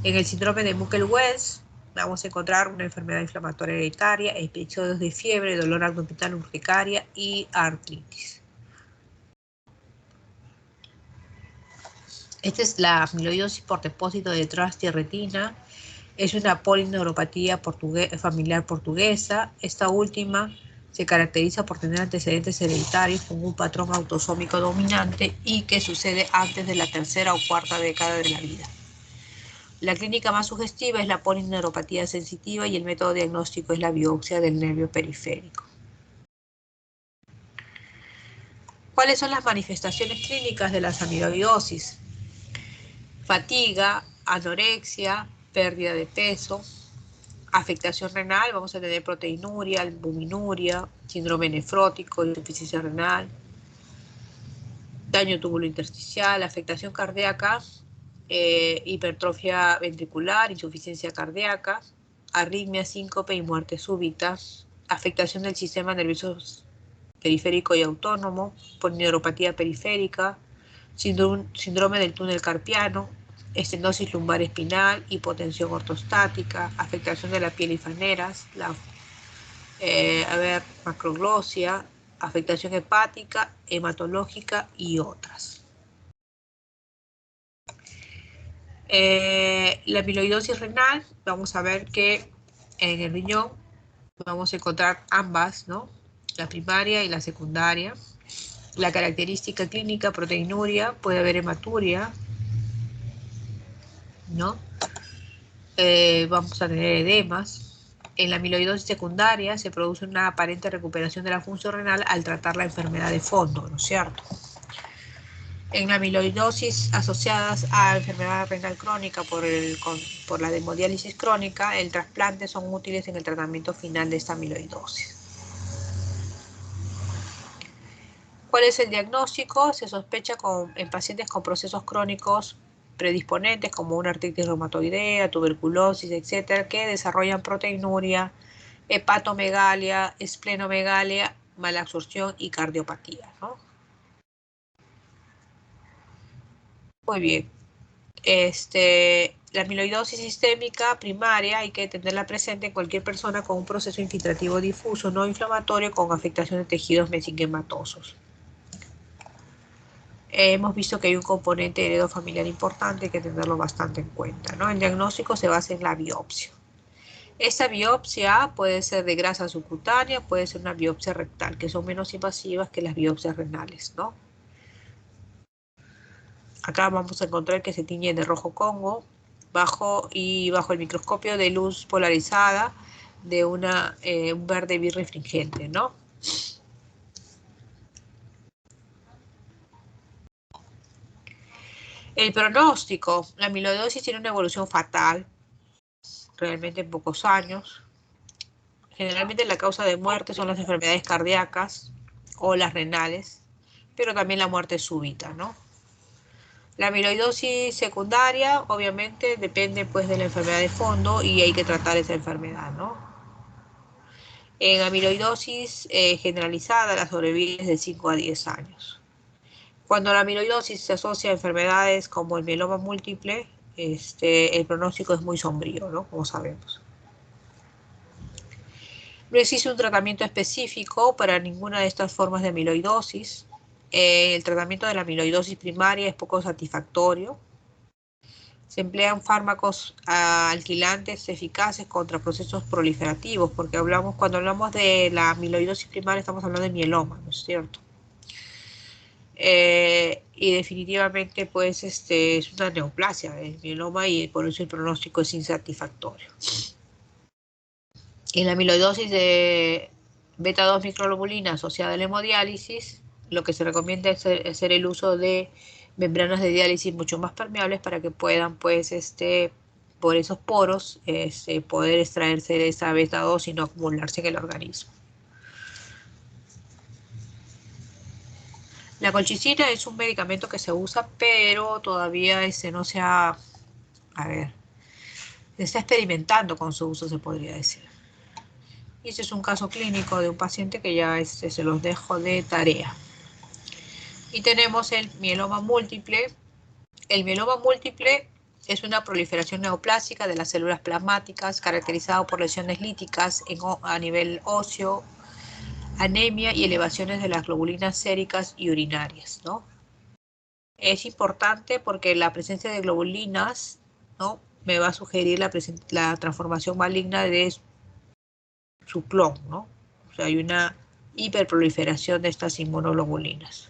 [SPEAKER 1] En el síndrome de Muckle-Wells vamos a encontrar una enfermedad inflamatoria hereditaria, episodios de fiebre, dolor abdominal, urticaria y artritis. Esta es la amiloidosis por depósito de transtierretina. Es una polineuropatía familiar portuguesa. Esta última se caracteriza por tener antecedentes hereditarios con un patrón autosómico dominante y que sucede antes de la tercera o cuarta década de la vida. La clínica más sugestiva es la polineuropatía sensitiva y el método diagnóstico es la biopsia del nervio periférico. ¿Cuáles son las manifestaciones clínicas de las amiloidosis? Fatiga, anorexia, pérdida de peso, afectación renal, vamos a tener proteinuria, albuminuria, síndrome nefrótico, insuficiencia renal, daño tubulointersticial, afectación cardíaca, hipertrofia ventricular, insuficiencia cardíaca, arritmia, síncope y muerte súbita, afectación del sistema nervioso periférico y autónomo, polineuropatía periférica, síndrome del túnel carpiano, estenosis lumbar espinal, hipotensión ortostática, afectación de la piel y faneras, macroglosia, afectación hepática, hematológica y otras. La amiloidosis renal, vamos a ver que en el riñón vamos a encontrar ambas, ¿no? La primaria y la secundaria. La característica clínica, proteinuria, puede haber hematuria, ¿no? Vamos a tener edemas. En la amiloidosis secundaria se produce una aparente recuperación de la función renal al tratar la enfermedad de fondo, ¿no es cierto? En la amiloidosis asociadas a enfermedad renal crónica por la hemodiálisis crónica, el trasplante son útiles en el tratamiento final de esta amiloidosis. ¿Cuál es el diagnóstico? Se sospecha en pacientes con procesos crónicos predisponentes como una artritis reumatoidea, tuberculosis, etcétera, que desarrollan proteinuria, hepatomegalia, esplenomegalia, malabsorción y cardiopatía, ¿no? Muy bien. La amiloidosis sistémica primaria hay que tenerla presente en cualquier persona con un proceso infiltrativo difuso no inflamatorio con afectación de tejidos mesenquimatosos. Hemos visto que hay un componente heredofamiliar importante, hay que tenerlo bastante en cuenta, ¿no? El diagnóstico se basa en la biopsia. Esta biopsia puede ser de grasa subcutánea, puede ser una biopsia rectal, que son menos invasivas que las biopsias renales, ¿no? Acá vamos a encontrar que se tiñe de rojo Congo bajo el microscopio de luz polarizada de un verde birrefringente, ¿no? El pronóstico, la amiloidosis tiene una evolución fatal, realmente en pocos años. Generalmente la causa de muerte son las enfermedades cardíacas o las renales, pero también la muerte súbita, ¿no? La amiloidosis secundaria, obviamente, depende pues de la enfermedad de fondo y hay que tratar esa enfermedad, ¿no? En amiloidosis generalizada, la sobrevive de 5 a 10 años. Cuando la amiloidosis se asocia a enfermedades como el mieloma múltiple, el pronóstico es muy sombrío, ¿no? Como sabemos. No existe un tratamiento específico para ninguna de estas formas de amiloidosis. El tratamiento de la amiloidosis primaria es poco satisfactorio. Se emplean fármacos alquilantes eficaces contra procesos proliferativos, porque cuando hablamos de la amiloidosis primaria estamos hablando de mieloma, ¿no es cierto? Y definitivamente pues es una neoplasia el mieloma y por eso el pronóstico es insatisfactorio. En la amiloidosis de beta-2 microglobulina asociada a la hemodiálisis, lo que se recomienda es hacer el uso de membranas de diálisis mucho más permeables para que puedan pues por esos poros poder extraerse de esa beta-2 y no acumularse en el organismo. La colchicina es un medicamento que se usa, pero todavía no se ha, se está experimentando con su uso, se podría decir. Y este es un caso clínico de un paciente que ya se los dejo de tarea. Y tenemos el mieloma múltiple. El mieloma múltiple es una proliferación neoplásica de las células plasmáticas caracterizado por lesiones líticas a nivel óseo, anemia y elevaciones de las globulinas séricas y urinarias, ¿no? Es importante porque la presencia de globulinas, ¿no?, me va a sugerir la transformación maligna de su clon, ¿no? O sea, hay una hiperproliferación de estas inmunoglobulinas.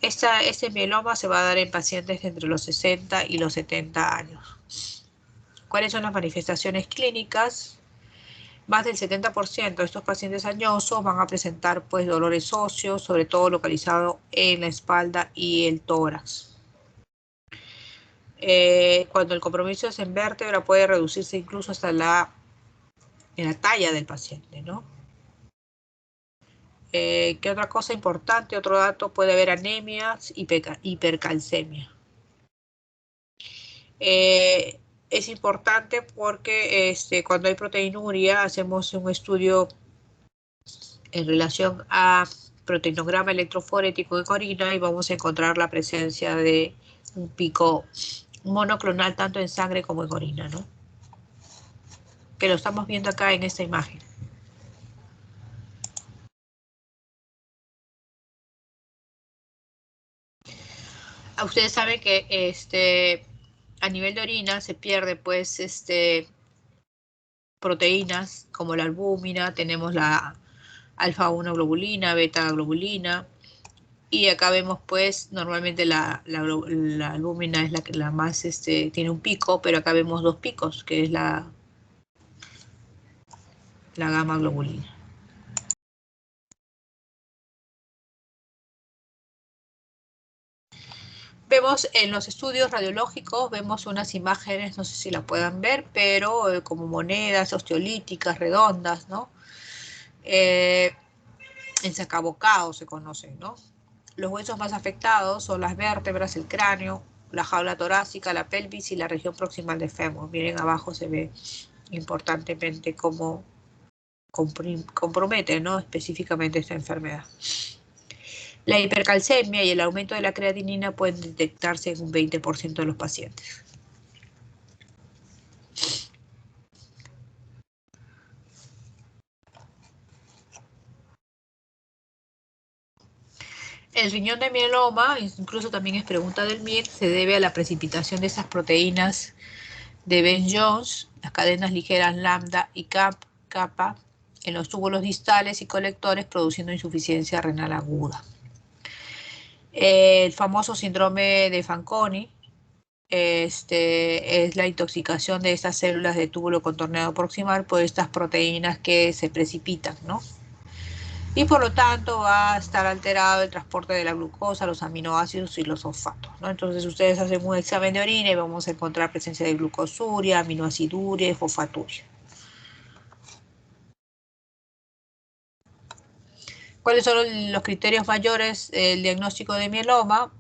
[SPEAKER 1] Este mieloma se va a dar en pacientes entre los 60 y los 70 años. ¿Cuáles son las manifestaciones clínicas? Más del 70% de estos pacientes añosos van a presentar pues dolores óseos, sobre todo localizado en la espalda y el tórax. Cuando el compromiso es en vértebra puede reducirse incluso hasta en la talla del paciente, ¿no? ¿Qué otra cosa importante? Otro dato, puede haber anemias, hipercalcemia. Es importante porque cuando hay proteinuria hacemos un estudio en relación a proteinograma electroforético en orina y vamos a encontrar la presencia de un pico monoclonal tanto en sangre como en orina, ¿no? Que lo estamos viendo acá en esta imagen. Ustedes saben que a nivel de orina se pierde pues proteínas como la albúmina, tenemos la alfa-1 globulina, beta globulina, y acá vemos pues normalmente la albúmina es la más tiene un pico, pero acá vemos dos picos, que es la gamma globulina. Vemos en los estudios radiológicos, vemos unas imágenes, no sé si la puedan ver, pero como monedas osteolíticas redondas, ¿no? Ensacabocado se conocen, ¿no? Los huesos más afectados son las vértebras, el cráneo, la jaula torácica, la pelvis y la región proximal del fémur. Miren, abajo se ve importantemente cómo compromete, ¿no?, específicamente esta enfermedad. La hipercalcemia y el aumento de la creatinina pueden detectarse en un 20% de los pacientes. El riñón de mieloma, incluso también es pregunta del MIR, se debe a la precipitación de esas proteínas de Ben-Jones, las cadenas ligeras lambda y kappa, en los túbulos distales y colectores, produciendo insuficiencia renal aguda. El famoso síndrome de Fanconi es la intoxicación de estas células de túbulo contorneado proximal por estas proteínas que se precipitan, ¿no? Y por lo tanto va a estar alterado el transporte de la glucosa, los aminoácidos y los fosfatos, ¿no? Entonces ustedes hacen un examen de orina y vamos a encontrar presencia de glucosuria, aminoaciduria y fosfaturia. ¿Cuáles son los criterios mayores del diagnóstico de mieloma?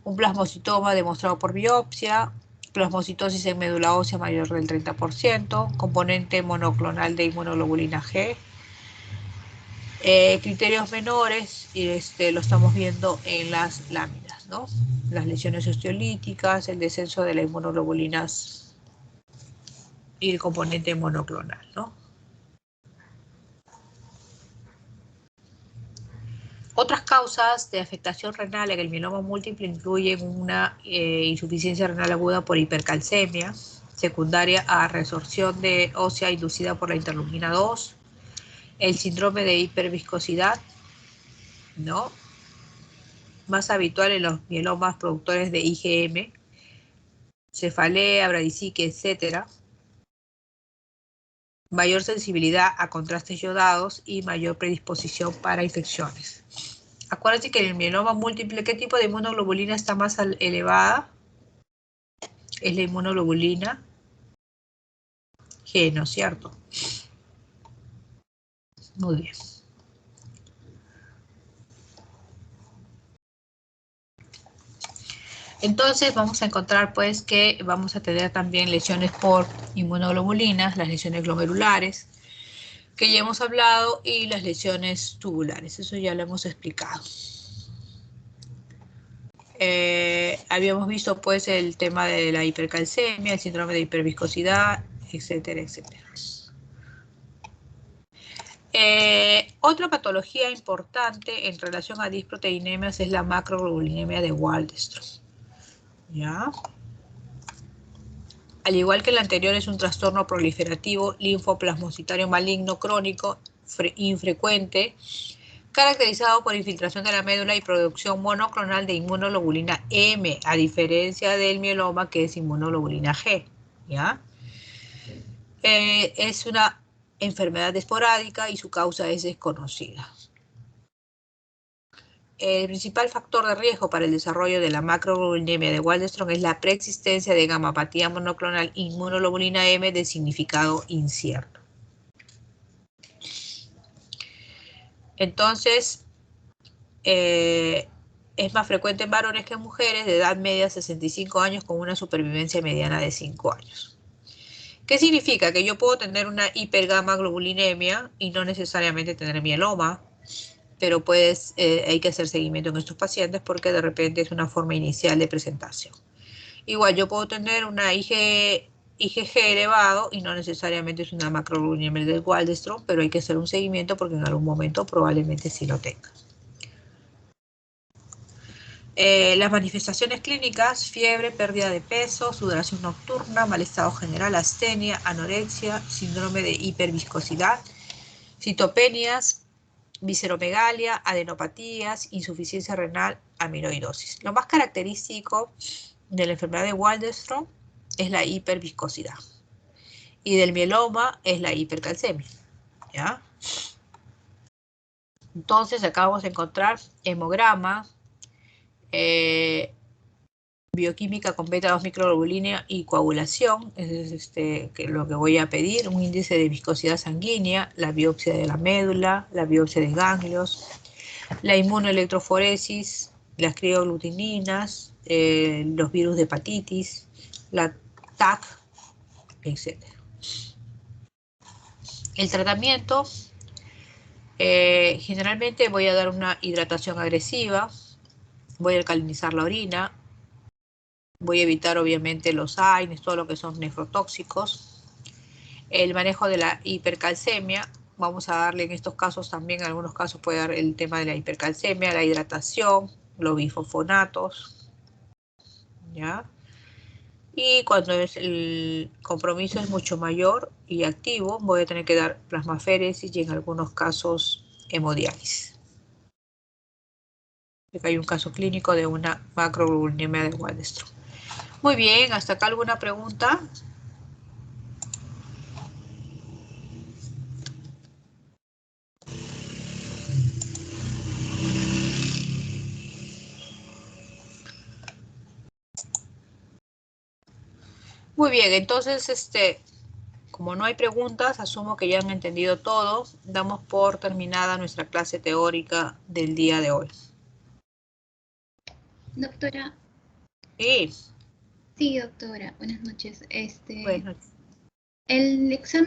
[SPEAKER 1] Un plasmocitoma demostrado por biopsia, plasmocitosis en médula ósea mayor del 30%, componente monoclonal de inmunoglobulina G, Criterios menores, y lo estamos viendo en las láminas, ¿no? Las lesiones osteolíticas, el descenso de las inmunoglobulinas y el componente monoclonal, ¿no? Otras causas de afectación renal en el mieloma múltiple incluyen una insuficiencia renal aguda por hipercalcemia, secundaria a resorción de ósea inducida por la interleukina 2, el síndrome de hiperviscosidad, ¿no? Más habitual en los mielomas productores de IgM, cefalea, bradisique, etc. Mayor sensibilidad a contrastes yodados y mayor predisposición para infecciones. Acuérdense que en el mieloma múltiple, ¿qué tipo de inmunoglobulina está más elevada? Es la inmunoglobulina G, ¿no es cierto? Muy bien. Entonces vamos a encontrar pues que vamos a tener también lesiones por inmunoglobulinas, las lesiones glomerulares, que ya hemos hablado, y las lesiones tubulares, eso ya lo hemos explicado. Habíamos visto pues el tema de la hipercalcemia, el síndrome de hiperviscosidad, etcétera, etcétera. Otra patología importante en relación a disproteinemias es la macroglobulinemia de Waldenström. ¿Ya? Al igual que el anterior, es un trastorno proliferativo linfoplasmocitario maligno crónico infrecuente, caracterizado por infiltración de la médula y producción monoclonal de inmunoglobulina M, a diferencia del mieloma, que es inmunoglobulina G. ¿Ya? Es una enfermedad esporádica y su causa es desconocida. El principal factor de riesgo para el desarrollo de la macroglobulinemia de Waldenström es la preexistencia de gamapatía monoclonal inmunoglobulina M de significado incierto. Entonces, es más frecuente en varones que en mujeres de edad media 65 años con una supervivencia mediana de 5 años. ¿Qué significa? Que yo puedo tener una hipergamaglobulinemia y no necesariamente tener mieloma, pero pues hay que hacer seguimiento en estos pacientes porque de repente es una forma inicial de presentación. Igual yo puedo tener una IgG elevado y no necesariamente es una macroglobulinemia del Waldenström, pero hay que hacer un seguimiento porque en algún momento probablemente sí lo tenga. Las manifestaciones clínicas: fiebre, pérdida de peso, sudoración nocturna, mal estado general, astenia, anorexia, síndrome de hiperviscosidad, citopenias, visceromegalia, adenopatías, insuficiencia renal, amiloidosis. Lo más característico de la enfermedad de Waldenström es la hiperviscosidad, y del mieloma es la hipercalcemia, ¿ya? Entonces acá vamos a encontrar hemograma, bioquímica con beta-2 microglobulina y coagulación, es lo que voy a pedir, un índice de viscosidad sanguínea, la biopsia de la médula, la biopsia de ganglios, la inmunoelectroforesis, las crioglutininas, los virus de hepatitis, la TAC, etc. El tratamiento, generalmente voy a dar una hidratación agresiva, voy a alcalinizar la orina, voy a evitar obviamente los AINES, todo lo que son nefrotóxicos. El manejo de la hipercalcemia, vamos a darle en estos casos también, en algunos casos puede dar el tema de la hipercalcemia, la hidratación, los bifosfonatos, ¿ya? Y cuando el compromiso es mucho mayor y activo, voy a tener que dar plasmaféresis y en algunos casos hemodiálisis. Acá hay un caso clínico de una macroglobulinemia de Waldenström. Muy bien, ¿hasta acá alguna pregunta? Muy bien, entonces, como no hay preguntas, asumo que ya han entendido todo. Damos por terminada nuestra clase teórica del día de hoy.
[SPEAKER 2] Doctora.
[SPEAKER 1] Sí.
[SPEAKER 2] Sí, doctora. Buenas noches.
[SPEAKER 1] Bueno.
[SPEAKER 2] El examen